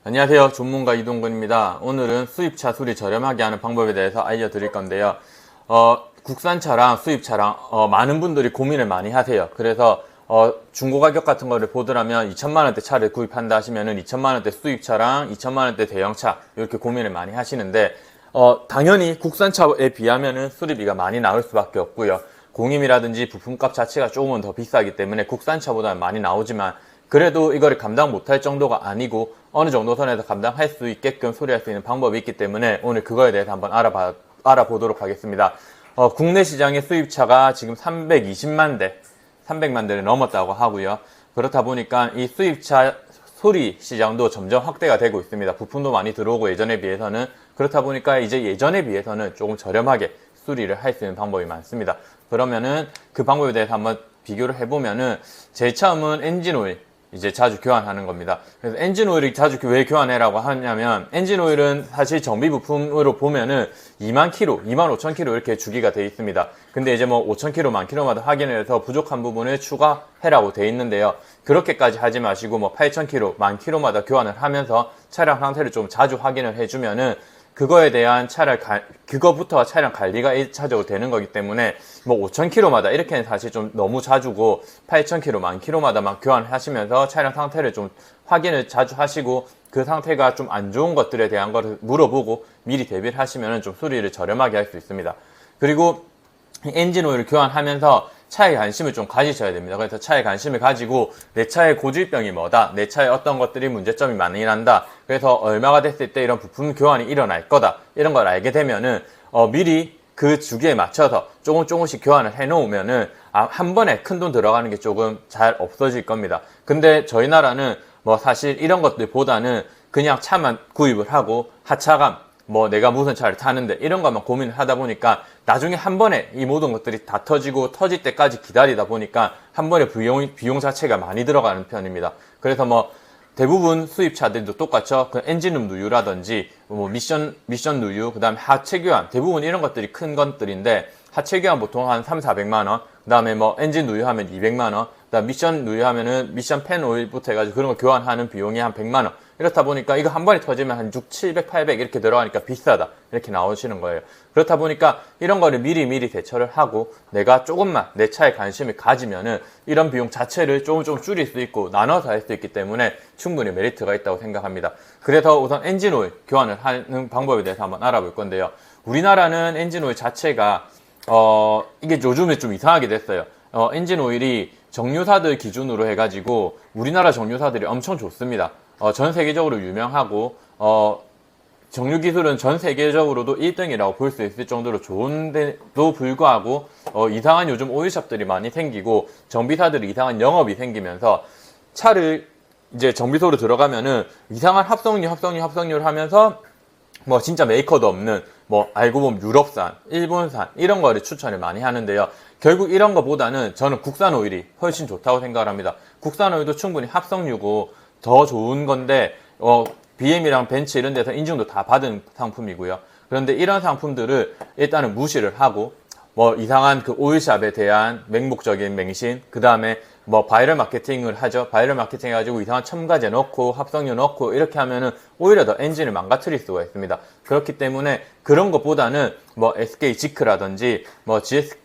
안녕하세요. 전문가 이동근입니다. 오늘은 수입차 수리 저렴하게 하는 방법에 대해서 알려드릴 건데요. 국산차랑 수입차랑 많은 분들이 고민을 많이 하세요. 그래서 중고 가격 같은 거를 보더라면 2천만 원대 차를 구입한다 하시면은 2천만 원대 수입차랑 2천만 원대 대형차 이렇게 고민을 많이 하시는데 당연히 국산차에 비하면은 수리비가 많이 나올 수밖에 없고요. 공임이라든지 부품값 자체가 조금은 더 비싸기 때문에 국산차보다는 많이 나오지만 그래도 이거를 감당 못할 정도가 아니고 어느 정도 선에서 감당할 수 있게끔 수리할 수 있는 방법이 있기 때문에 오늘 그거에 대해서 한번 알아보도록 하겠습니다. 국내 시장의 수입차가 지금 320만 대, 300만 대를 넘었다고 하고요. 그렇다 보니까 이 수입차 수리 시장도 점점 확대가 되고 있습니다. 부품도 많이 들어오고 예전에 비해서는 그렇다 보니까 이제 예전에 비해서는 조금 저렴하게 수리를 할 수 있는 방법이 많습니다. 그러면은 그 방법에 대해서 한번 비교를 해보면은 제일 처음은 엔진오일 이제 자주 교환하는 겁니다. 그래서 엔진 오일이 자주 왜 교환해라고 하냐면 엔진 오일은 사실 정비 부품으로 보면은 2만 킬로, 2만 5천 킬로 이렇게 주기가 돼 있습니다. 근데 이제 뭐 5천 킬로, 만 킬로마다 확인을 해서 부족한 부분을 추가해라고 돼 있는데요. 그렇게까지 하지 마시고 뭐 8천 킬로, 만 킬로마다 교환을 하면서 차량 상태를 좀 자주 확인을 해주면은 그거에 대한 그거부터 차량 관리가 1차적으로 되는 거기 때문에 뭐 5,000km마다 이렇게는 사실 좀 너무 자주고 8,000km, 10,000km마다만 교환을 하시면서 차량 상태를 좀 확인을 자주 하시고 그 상태가 좀 안 좋은 것들에 대한 거를 물어보고 미리 대비를 하시면 좀 수리를 저렴하게 할 수 있습니다. 그리고 엔진 오일을 교환하면서 차에 관심을 좀 가지셔야 됩니다. 그래서 차에 관심을 가지고 내 차의 고질병이 뭐다, 내 차에 어떤 것들이 문제점이 많이 난다, 그래서 얼마가 됐을 때 이런 부품 교환이 일어날 거다, 이런 걸 알게 되면은 미리 그 주기에 맞춰서 조금씩 교환을 해 놓으면은 한 번에 큰 돈 들어가는 게 조금 잘 없어질 겁니다. 근데 저희 나라는 뭐 사실 이런 것들보다는 그냥 차만 구입을 하고 하차감, 뭐 내가 무슨 차를 타는데 이런 것만 고민을 하다 보니까 나중에 한 번에 이 모든 것들이 다 터지고 터질 때까지 기다리다 보니까 한 번에 비용 자체가 많이 들어가는 편입니다. 그래서 뭐 대부분 수입차들도 똑같죠. 그 엔진룸 누유라든지 뭐 미션 누유, 그 다음에 하체 교환, 대부분 이런 것들이 큰 것들인데 하체 교환 보통 한 3,400만 원, 그 다음에 뭐 엔진 누유하면 200만 원, 그 다음 미션 누유하면은 미션 팬 오일부터 해가지고 그런 거 교환하는 비용이 한 100만 원. 이렇다 보니까 이거 한 번에 터지면 한 6, 700, 800 이렇게 들어가니까 비싸다, 이렇게 나오시는 거예요. 그렇다 보니까 이런 거를 미리 대처를 하고 내가 조금만 내 차에 관심을 가지면은 이런 비용 자체를 조금 줄일 수 있고 나눠서 할 수 있기 때문에 충분히 메리트가 있다고 생각합니다. 그래서 우선 엔진 오일 교환을 하는 방법에 대해서 한번 알아볼 건데요. 우리나라는 엔진 오일 자체가 이게 요즘에 좀 이상하게 됐어요. 엔진 오일이 정유사들 기준으로 해가지고 우리나라 정유사들이 엄청 좋습니다. 전 세계적으로 유명하고 정유 기술은 전 세계적으로도 1등이라고 볼 수 있을 정도로 좋은데도 불구하고 이상한 요즘 오일샵들이 많이 생기고 정비사들이 이상한 영업이 생기면서 차를 이제 정비소로 들어가면은 이상한 합성유를 하면서 뭐 진짜 메이커도 없는 뭐 알고 보면 유럽산, 일본산 이런 거를 추천을 많이 하는데요. 결국 이런 거보다는 저는 국산 오일이 훨씬 좋다고 생각을 합니다. 국산 오일도 충분히 합성유고 더 좋은 건데 BM이랑 벤츠 이런 데서 인증도 다 받은 상품이고요. 그런데 이런 상품들을 일단은 무시를 하고 뭐 이상한 그 오일샵에 대한 맹목적인 맹신, 그 다음에 뭐 바이럴 마케팅을 하죠. 바이럴 마케팅 해가지고 이상한 첨가제 넣고 합성유 넣고 이렇게 하면은 오히려 더 엔진을 망가뜨릴 수가 있습니다. 그렇기 때문에 그런 것보다는 뭐 SK 지크라든지 뭐 GS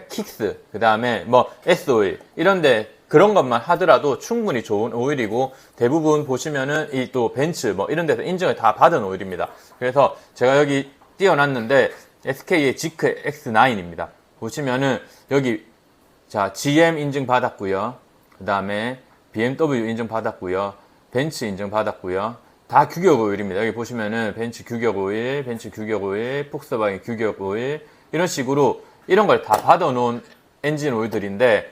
킥스, 그 다음에 뭐 S 오일 이런데 그런 것만 하더라도 충분히 좋은 오일이고 대부분 보시면은 이 또 벤츠 뭐 이런 데서 인증을 다 받은 오일입니다. 그래서 제가 여기 띄워놨는데 SK의 지크 X9입니다. 보시면은 여기 자 GM 인증 받았고요. 그 다음에 BMW 인증 받았고요. 벤츠 인증 받았고요. 다 규격 오일입니다. 여기 보시면은 벤츠 규격 오일, 폭스바겐 규격 오일 이런 식으로 이런 걸 다 받아놓은 엔진 오일들인데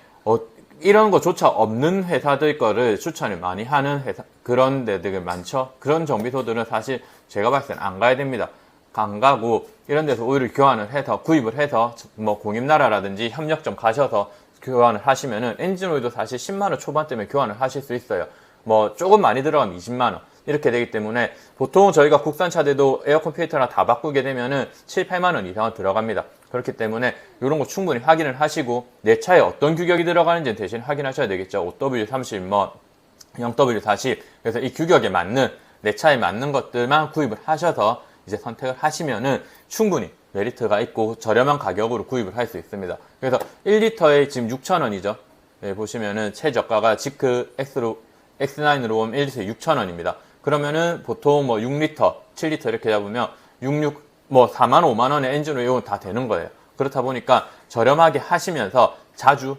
이런 거조차 없는 회사들 거를 추천을 많이 하는 회사, 그런 데들 많죠. 그런 정비소들은 사실 제가 봤을 땐 안 가야 됩니다. 안 가고 이런 데서 오일을 교환을 해서 구입을 해서 뭐 공임나라라든지 협력점 가셔서 교환을 하시면은 엔진 오일도 사실 10만원 초반대면 교환을 하실 수 있어요. 뭐 조금 많이 들어가면 20만원 이렇게 되기 때문에 보통 저희가 국산차들도 에어컨 필터나 다 바꾸게 되면은 7, 8만원 이상은 들어갑니다. 그렇기 때문에 이런 거 충분히 확인을 하시고 내 차에 어떤 규격이 들어가는지 대신 확인하셔야 되겠죠. 5W30, 뭐 0W40 그래서 이 규격에 맞는 내 차에 맞는 것들만 구입을 하셔서 이제 선택을 하시면은 충분히 메리트가 있고 저렴한 가격으로 구입을 할 수 있습니다. 그래서 1리터에 지금 6,000원이죠. 예, 보시면은 최저가가 지크 X9으로 보면 1리터에 6,000원입니다. 그러면은 보통 뭐 6리터, 7리터 이렇게 잡으면 4만 5만 원의 엔진 오일은 다 되는 거예요. 그렇다 보니까 저렴하게 하시면서 자주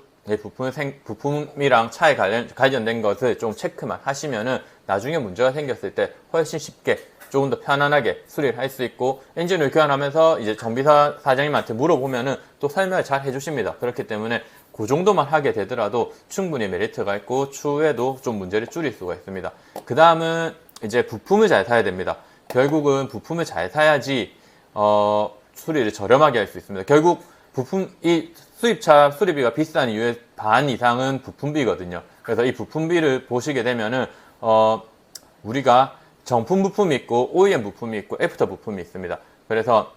부품이랑 차에 관련된 것을 좀 체크만 하시면은 나중에 문제가 생겼을 때 훨씬 쉽게 조금 더 편안하게 수리를 할 수 있고, 엔진을 교환하면서 이제 정비사 사장님한테 물어보면은 또 설명을 잘 해주십니다. 그렇기 때문에 그 정도만 하게 되더라도 충분히 메리트가 있고 추후에도 좀 문제를 줄일 수가 있습니다. 그 다음은 이제 부품을 잘 사야 됩니다. 결국은 부품을 잘 사야지 수리를 저렴하게 할 수 있습니다. 결국 이 수입차 수리비가 비싼 이유의 반 이상은 부품비거든요. 그래서 이 부품비를 보시게 되면은 우리가 정품 부품이 있고 OEM 부품이 있고 애프터 부품이 있습니다. 그래서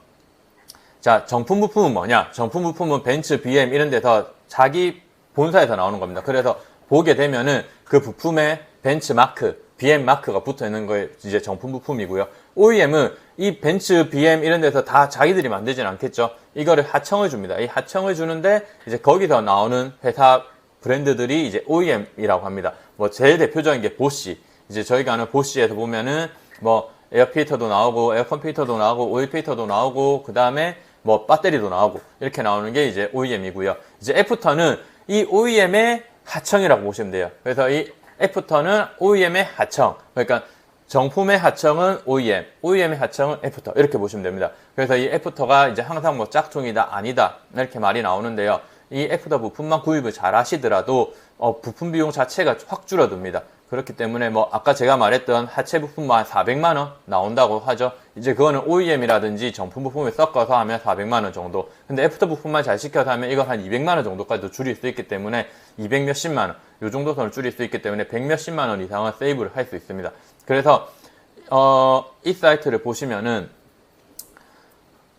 자, 정품 부품은 뭐냐? 정품 부품은 벤츠, BM 이런 데서 자기 본사에서 나오는 겁니다. 그래서 보게 되면은 그 부품에 벤츠 마크, BM 마크가 붙어 있는 거에 이제 정품 부품이고요. OEM은 이 벤츠, BM 이런 데서 다 자기들이 만들진 않겠죠. 이거를 하청을 줍니다. 이 하청을 주는데 이제 거기서 나오는 회사 브랜드들이 이제 OEM이라고 합니다. 뭐 제일 대표적인 게 보쉬. 이제 저희가 아는 보쉬에서 보면은 뭐 에어 필터도 나오고 에어컨 필터도 나오고 오일 필터도 나오고 그 다음에 뭐 배터리도 나오고 이렇게 나오는 게 이제 OEM이고요. 이제 애프터는 이 OEM의 하청이라고 보시면 돼요. 그래서 이 애프터는 OEM의 하청. 그러니까 정품의 하청은 OEM, OEM의 하청은 애프터 이렇게 보시면 됩니다. 그래서 이 애프터가 이제 항상 뭐 짝퉁이다 아니다 이렇게 말이 나오는데요. 이 애프터 부품만 구입을 잘 하시더라도 부품 비용 자체가 확 줄어듭니다. 그렇기 때문에 뭐 아까 제가 말했던 하체 부품만 400만 원 나온다고 하죠. 이제 그거는 OEM이라든지 정품 부품을 섞어서 하면 400만 원 정도. 근데 애프터 부품만 잘 시켜서 하면 이걸 한 200만 원 정도까지도 줄일 수 있기 때문에 200 몇십만 원, 요 정도 선을 줄일 수 있기 때문에 100 몇십만 원 이상은 세이브를 할 수 있습니다. 그래서 이 사이트를 보시면은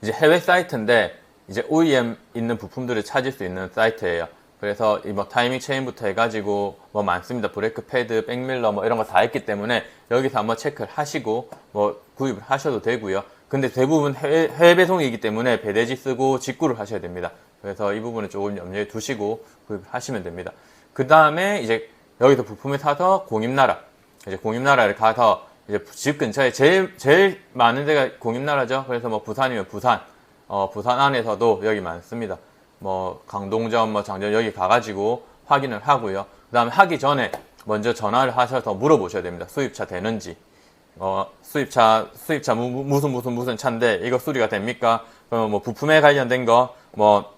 이제 해외 사이트인데 이제 OEM 있는 부품들을 찾을 수 있는 사이트예요. 그래서 이 뭐 타이밍 체인부터 해가지고 뭐 많습니다. 브레이크 패드, 백밀러 뭐 이런 거 다 있기 때문에 여기서 한번 체크를 하시고 뭐 구입을 하셔도 되고요. 근데 대부분 해외 배송이기 때문에 배대지 쓰고 직구를 하셔야 됩니다. 그래서 이 부분은 조금 염두에 두시고 구입을 하시면 됩니다. 그 다음에 이제 여기서 부품을 사서 공임나라, 이제 공임나라를 가서 이제 집 근처에 제일 많은 데가 공임나라죠. 그래서 뭐 부산이면 부산 안에서도 여기 많습니다. 뭐 강동점, 뭐 장점 여기 가가지고 확인을 하고요. 그 다음에 하기 전에 먼저 전화를 하셔서 물어보셔야 됩니다. 수입차 되는지, 수입차 무슨 차인데 이거 수리가 됩니까? 그러면 뭐 부품에 관련된 거 뭐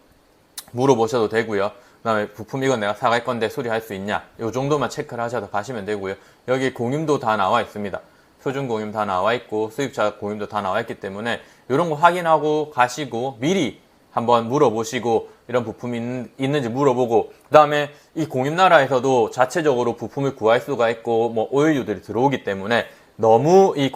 물어보셔도 되고요. 그 다음에 부품 이건 내가 사갈 건데 수리할 수 있냐? 요 정도만 체크를 하셔서 가시면 되고요. 여기 공임도 다 나와 있습니다. 표준 공임 다 나와 있고 수입차 공임도 다 나와 있기 때문에 이런 거 확인하고 가시고 미리 한번 물어보시고 이런 부품이 있는지 물어보고, 그 다음에 이 공임나라에서도 자체적으로 부품을 구할 수가 있고 뭐 오일류들이 들어오기 때문에 너무 이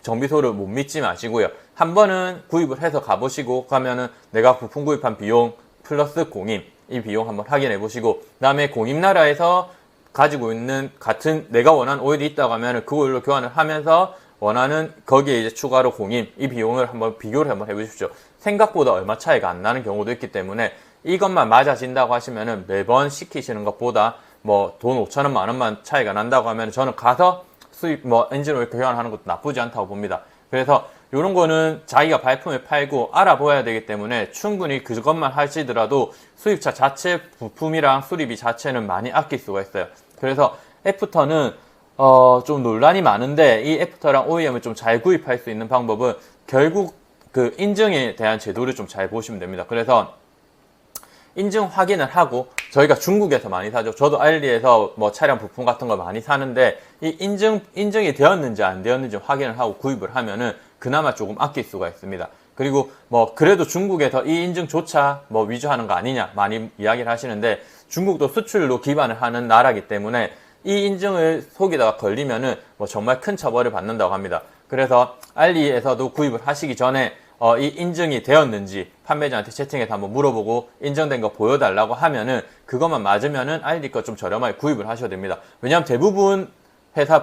정비소를 못 믿지 마시고요. 한 번은 구입을 해서 가보시고 가면은 내가 부품 구입한 비용 플러스 공임 이 비용 한번 확인해 보시고, 그 다음에 공임나라에서 가지고 있는 같은 내가 원하는 오일이 있다고 하면은 그 오일로 교환을 하면서 원하는 거기에 이제 추가로 공임 이 비용을 한번 비교를 한번 해보십시오. 생각보다 얼마 차이가 안 나는 경우도 있기 때문에 이것만 맞아진다고 하시면은 매번 시키시는 것보다 뭐 돈 5,000원, 만원만 차이가 난다고 하면 저는 가서 수입 뭐 엔진 오일 교환하는 것도 나쁘지 않다고 봅니다. 그래서 이런 거는 자기가 발품을 팔고 알아봐야 되기 때문에 충분히 그것만 하시더라도 수입차 자체 부품이랑 수리비 자체는 많이 아낄 수가 있어요. 그래서 애프터는 좀 논란이 많은데 이 애프터랑 OEM을 좀 잘 구입할 수 있는 방법은 결국 그 인증에 대한 제도를 좀 잘 보시면 됩니다. 그래서 인증 확인을 하고, 저희가 중국에서 많이 사죠. 저도 알리에서 뭐 차량 부품 같은 거 많이 사는데 이 인증이 되었는지 안 되었는지 확인을 하고 구입을 하면은 그나마 조금 아낄 수가 있습니다. 그리고 뭐 그래도 중국에서 이 인증조차 뭐 위조하는 거 아니냐 많이 이야기를 하시는데, 중국도 수출로 기반을 하는 나라이기 때문에 이 인증을 속에다가 걸리면은 뭐 정말 큰 처벌을 받는다고 합니다. 그래서 알리에서도 구입을 하시기 전에 이 인증이 되었는지 판매자한테 채팅해서 한번 물어보고 인증된 거 보여달라고 하면은 그것만 맞으면은 알리 거 좀 저렴하게 구입을 하셔야 됩니다. 왜냐하면 대부분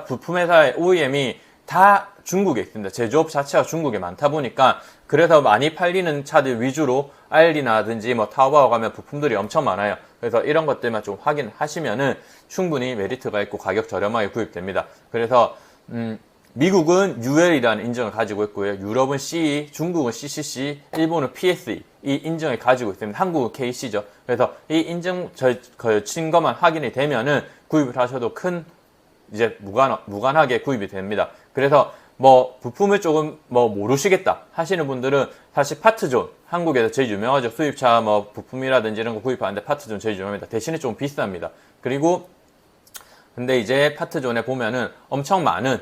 부품 회사의 OEM이 다 중국에 있습니다. 제조업 자체가 중국에 많다 보니까 그래서 많이 팔리는 차들 위주로 알리나든지 뭐 타오바오 가면 부품들이 엄청 많아요. 그래서 이런 것들만 좀 확인하시면은 충분히 메리트가 있고 가격 저렴하게 구입됩니다. 그래서 미국은 UL이라는 인증을 가지고 있고요. 유럽은 CE, 중국은 CCC, 일본은 PSE 이 인증을 가지고 있습니다. 한국은 KC죠. 그래서 이 인증 걸친 것만 확인이 되면은 구입을 하셔도 큰 이제 무관하게 구입이 됩니다. 그래서 뭐 부품을 조금 뭐 모르시겠다 하시는 분들은 사실 파트존 한국에서 제일 유명하죠. 수입차 뭐 부품이라든지 이런 거 구입하는데 파트존 제일 유명합니다. 대신에 좀 비쌉니다. 그리고 근데 이제 파트존에 보면은 엄청 많은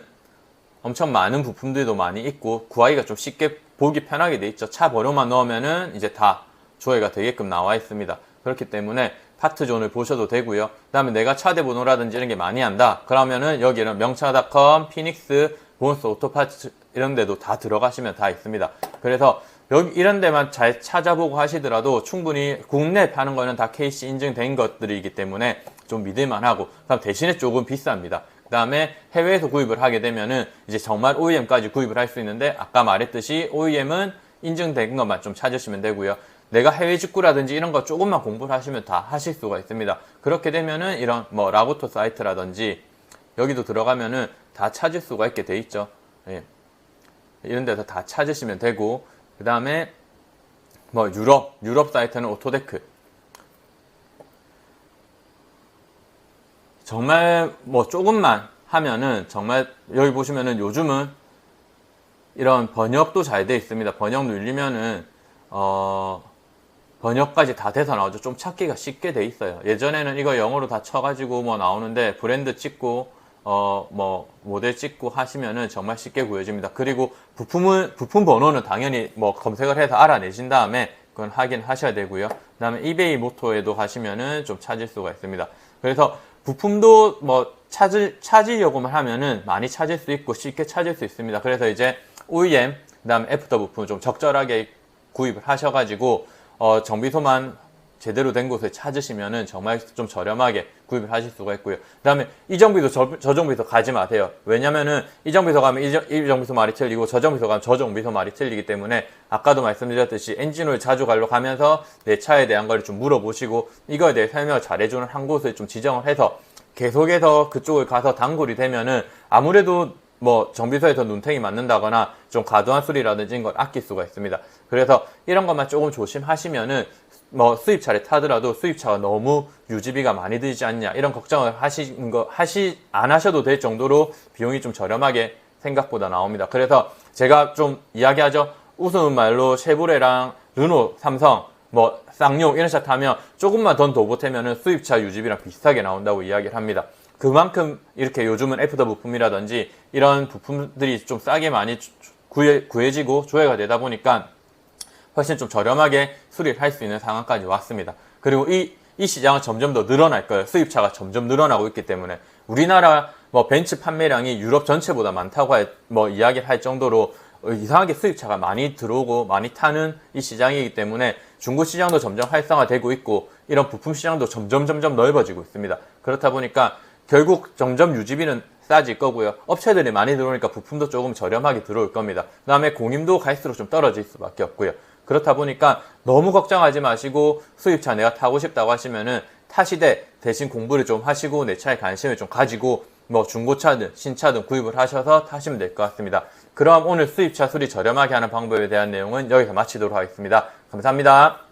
부품들도 많이 있고 구하기가 좀 쉽게 보기 편하게 돼 있죠. 차 번호만 넣으면은 이제 다 조회가 되게끔 나와 있습니다. 그렇기 때문에 파트존을 보셔도 되고요. 그 다음에 내가 차대 번호라든지 이런 게 많이 한다. 그러면은 여기는 명차닷컴, 피닉스, 몬스 오토파츠 이런 데도 다 들어가시면 다 있습니다. 그래서 여기 이런 데만 잘 찾아보고 하시더라도 충분히 국내에 파는 거는 다 KC 인증된 것들이기 때문에 좀 믿을만하고 그다음 대신에 조금 비쌉니다. 그 다음에 해외에서 구입을 하게 되면은 이제 정말 OEM까지 구입을 할 수 있는데 아까 말했듯이 OEM은 인증된 것만 좀 찾으시면 되고요. 내가 해외 직구라든지 이런 거 조금만 공부를 하시면 다 하실 수가 있습니다. 그렇게 되면은 이런 뭐 라고토 사이트라든지 여기도 들어가면은 다 찾을 수가 있게 돼 있죠. 예. 이런 데서 다 찾으시면 되고 그 다음에 뭐 유럽 사이트는 오토데크 정말 뭐 조금만 하면은 정말 여기 보시면은 요즘은 이런 번역도 잘 돼 있습니다. 번역 누르면은 번역까지 다 돼서 나오죠. 좀 찾기가 쉽게 돼 있어요. 예전에는 이거 영어로 다 쳐가지고 뭐 나오는데 브랜드 찍고 뭐 모델 찍고 하시면은 정말 쉽게 구해집니다. 그리고 부품 번호는 당연히 뭐 검색을 해서 알아내신 다음에 그건 확인하셔야 되고요. 그 다음에 이베이 모토에도 가시면은 좀 찾을 수가 있습니다. 그래서 부품도 뭐 찾으려고만 하면은 많이 찾을 수 있고 쉽게 찾을 수 있습니다. 그래서 이제 OEM, 그 다음에 애프터 부품 좀 적절하게 구입을 하셔가지고 정비소만 제대로 된 곳에 찾으시면은 정말 좀 저렴하게 구입을 하실 수가 있고요. 그 다음에 이 정비소 저 정비소 가지 마세요. 왜냐면은 이 정비소 가면 이 정비소 말이 틀리고 저 정비소 가면 저 정비소 말이 틀리기 때문에 아까도 말씀드렸듯이 엔진오일 자주 갈러 가면서 내 차에 대한 걸 좀 물어보시고 이거에 대해 설명을 잘해주는 한 곳을 좀 지정을 해서 계속해서 그쪽을 가서 단골이 되면은 아무래도 뭐 정비소에서 눈탱이 맞는다거나 좀 과도한 수리라든지 이런 걸 아낄 수가 있습니다. 그래서 이런 것만 조금 조심하시면은 뭐 수입차를 타더라도 수입차가 너무 유지비가 많이 들지 않냐 이런 걱정을 안 하셔도 될 정도로 비용이 좀 저렴하게 생각보다 나옵니다. 그래서 제가 좀 이야기하죠. 우스운 말로 쉐보레랑 르노, 삼성, 뭐 쌍용 이런 차 타면 조금만 더 보태면은 수입차 유지비랑 비슷하게 나온다고 이야기를 합니다. 그만큼 이렇게 요즘은 애프터 부품이라든지 이런 부품들이 좀 싸게 많이 구해지고 조회가 되다 보니까 훨씬 좀 저렴하게 수리를 할 수 있는 상황까지 왔습니다. 그리고 이 시장은 점점 더 늘어날 거예요. 수입차가 점점 늘어나고 있기 때문에 우리나라 뭐 벤츠 판매량이 유럽 전체보다 많다고 뭐 이야기를 할 정도로 이상하게 수입차가 많이 들어오고 많이 타는 이 시장이기 때문에 중고 시장도 점점 활성화되고 있고 이런 부품 시장도 점점 넓어지고 있습니다. 그렇다 보니까 결국 점점 유지비는 싸질 거고요. 업체들이 많이 들어오니까 부품도 조금 저렴하게 들어올 겁니다. 그 다음에 공임도 갈수록 좀 떨어질 수밖에 없고요. 그렇다 보니까 너무 걱정하지 마시고 수입차 내가 타고 싶다고 하시면은 타시되 대신 공부를 좀 하시고 내 차에 관심을 좀 가지고 뭐 중고차든 신차든 구입을 하셔서 타시면 될 것 같습니다. 그럼 오늘 수입차 수리 저렴하게 하는 방법에 대한 내용은 여기서 마치도록 하겠습니다. 감사합니다.